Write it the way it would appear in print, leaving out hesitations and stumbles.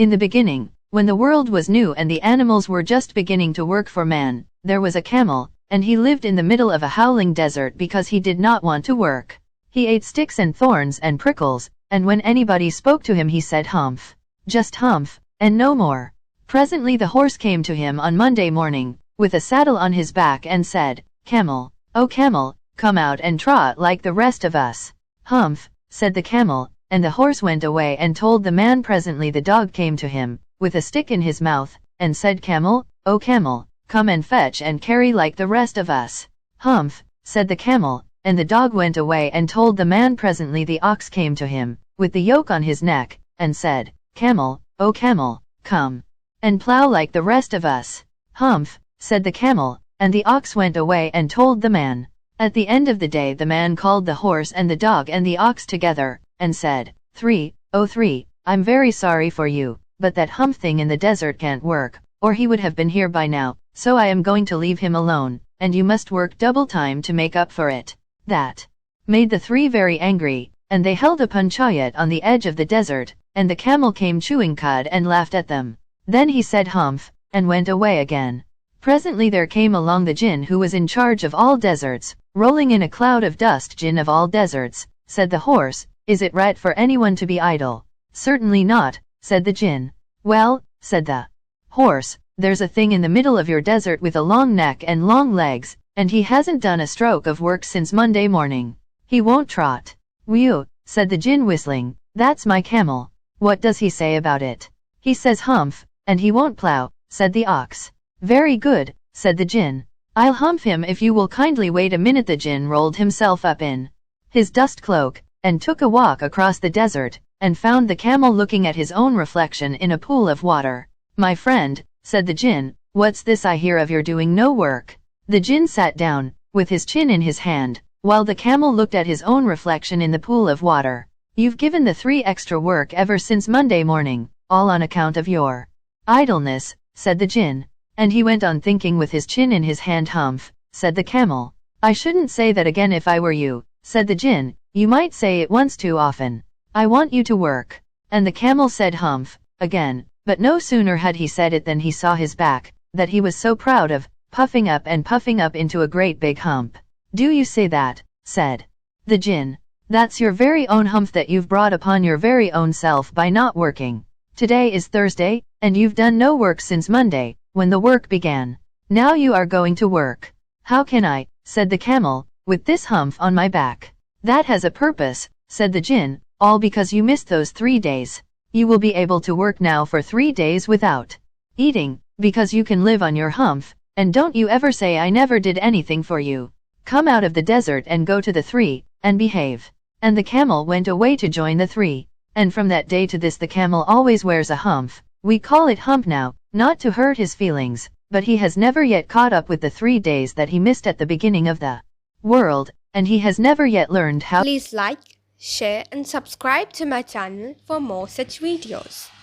In the beginning, when the world was new and the animals were just beginning to work for man, there was a camel, and he lived in the middle of a howling desert because he did not want to work. He ate sticks and thorns and prickles, and when anybody spoke to him he said humph. Just humph, and no more. Presently the horse came to him on Monday morning, with a saddle on his back and said, "Camel, oh camel, come out and trot like the rest of us." "Humph," said the camel, and the horse went away and told the man. Presently the dog came to him, with a stick in his mouth, and said, "Camel, oh camel, come and fetch and carry like the rest of us." "Humph," said the camel, and the dog went away and told the man. Presently the ox came to him, with the yoke on his neck, and said, "Camel, oh camel, come and plow like the rest of us." "Humph," said the camel, and the ox went away and told the man. At the end of the day the man called the horse and the dog and the ox together, and said, "3, oh 3, I'm very sorry for you, but that hump thing in the desert can't work, or he would have been here by now, so I am going to leave him alone, and you must work double time to make up for it." That made the 3 very angry, and they held a panchayat on the edge of the desert, and the camel came chewing cud and laughed at them. Then he said humph, and went away again. Presently there came along the jinn who was in charge of all deserts, rolling in a cloud of dust. "Jinn of all deserts," said the horse, "is it right for anyone to be idle?" "Certainly not," said the jinn. "Well," said the horse, "there's a thing in the middle of your desert with a long neck and long legs, and he hasn't done a stroke of work since Monday morning. He won't trot." "Whew," said the jinn whistling, "that's my camel. What does he say about it?" "He says humph, and he won't plow," said the ox. "Very good," said the jinn. "I'll humph him if you will kindly wait a minute." The jinn rolled himself up in his dust cloak, and took a walk across the desert, and found the camel looking at his own reflection in a pool of water. "My friend," said the jinn, "what's this I hear of your doing no work?" The jinn sat down, with his chin in his hand, while the camel looked at his own reflection in the pool of water. "You've given the 3 extra work ever since Monday morning, all on account of your idleness," said the jinn. And he went on thinking with his chin in his hand. "Humph," said the camel. "I shouldn't say that again if I were you," said the jinn. "You might say it once too often. I want you to work." And the camel said humph, again, but no sooner had he said it than he saw his back, that he was so proud of, puffing up into a great big hump. "Do you say that?" said the jinn. "That's your very own hump that you've brought upon your very own self by not working. Today is Thursday, and you've done no work since Monday, when the work began. Now you are going to work." "How can I," said the camel, "with this hump on my back?" "That has a purpose," said the jinn, "all because you missed those 3 days. You will be able to work now for 3 days without eating, because you can live on your hump, and don't you ever say I never did anything for you. Come out of the desert and go to the 3, and behave." And the camel went away to join the 3. And from that day to this the camel always wears a hump. We call it hump now, not to hurt his feelings, but he has never yet caught up with the 3 days that he missed at the beginning of the world, and he has never yet learned how. Please like, share and subscribe to my channel for more such videos.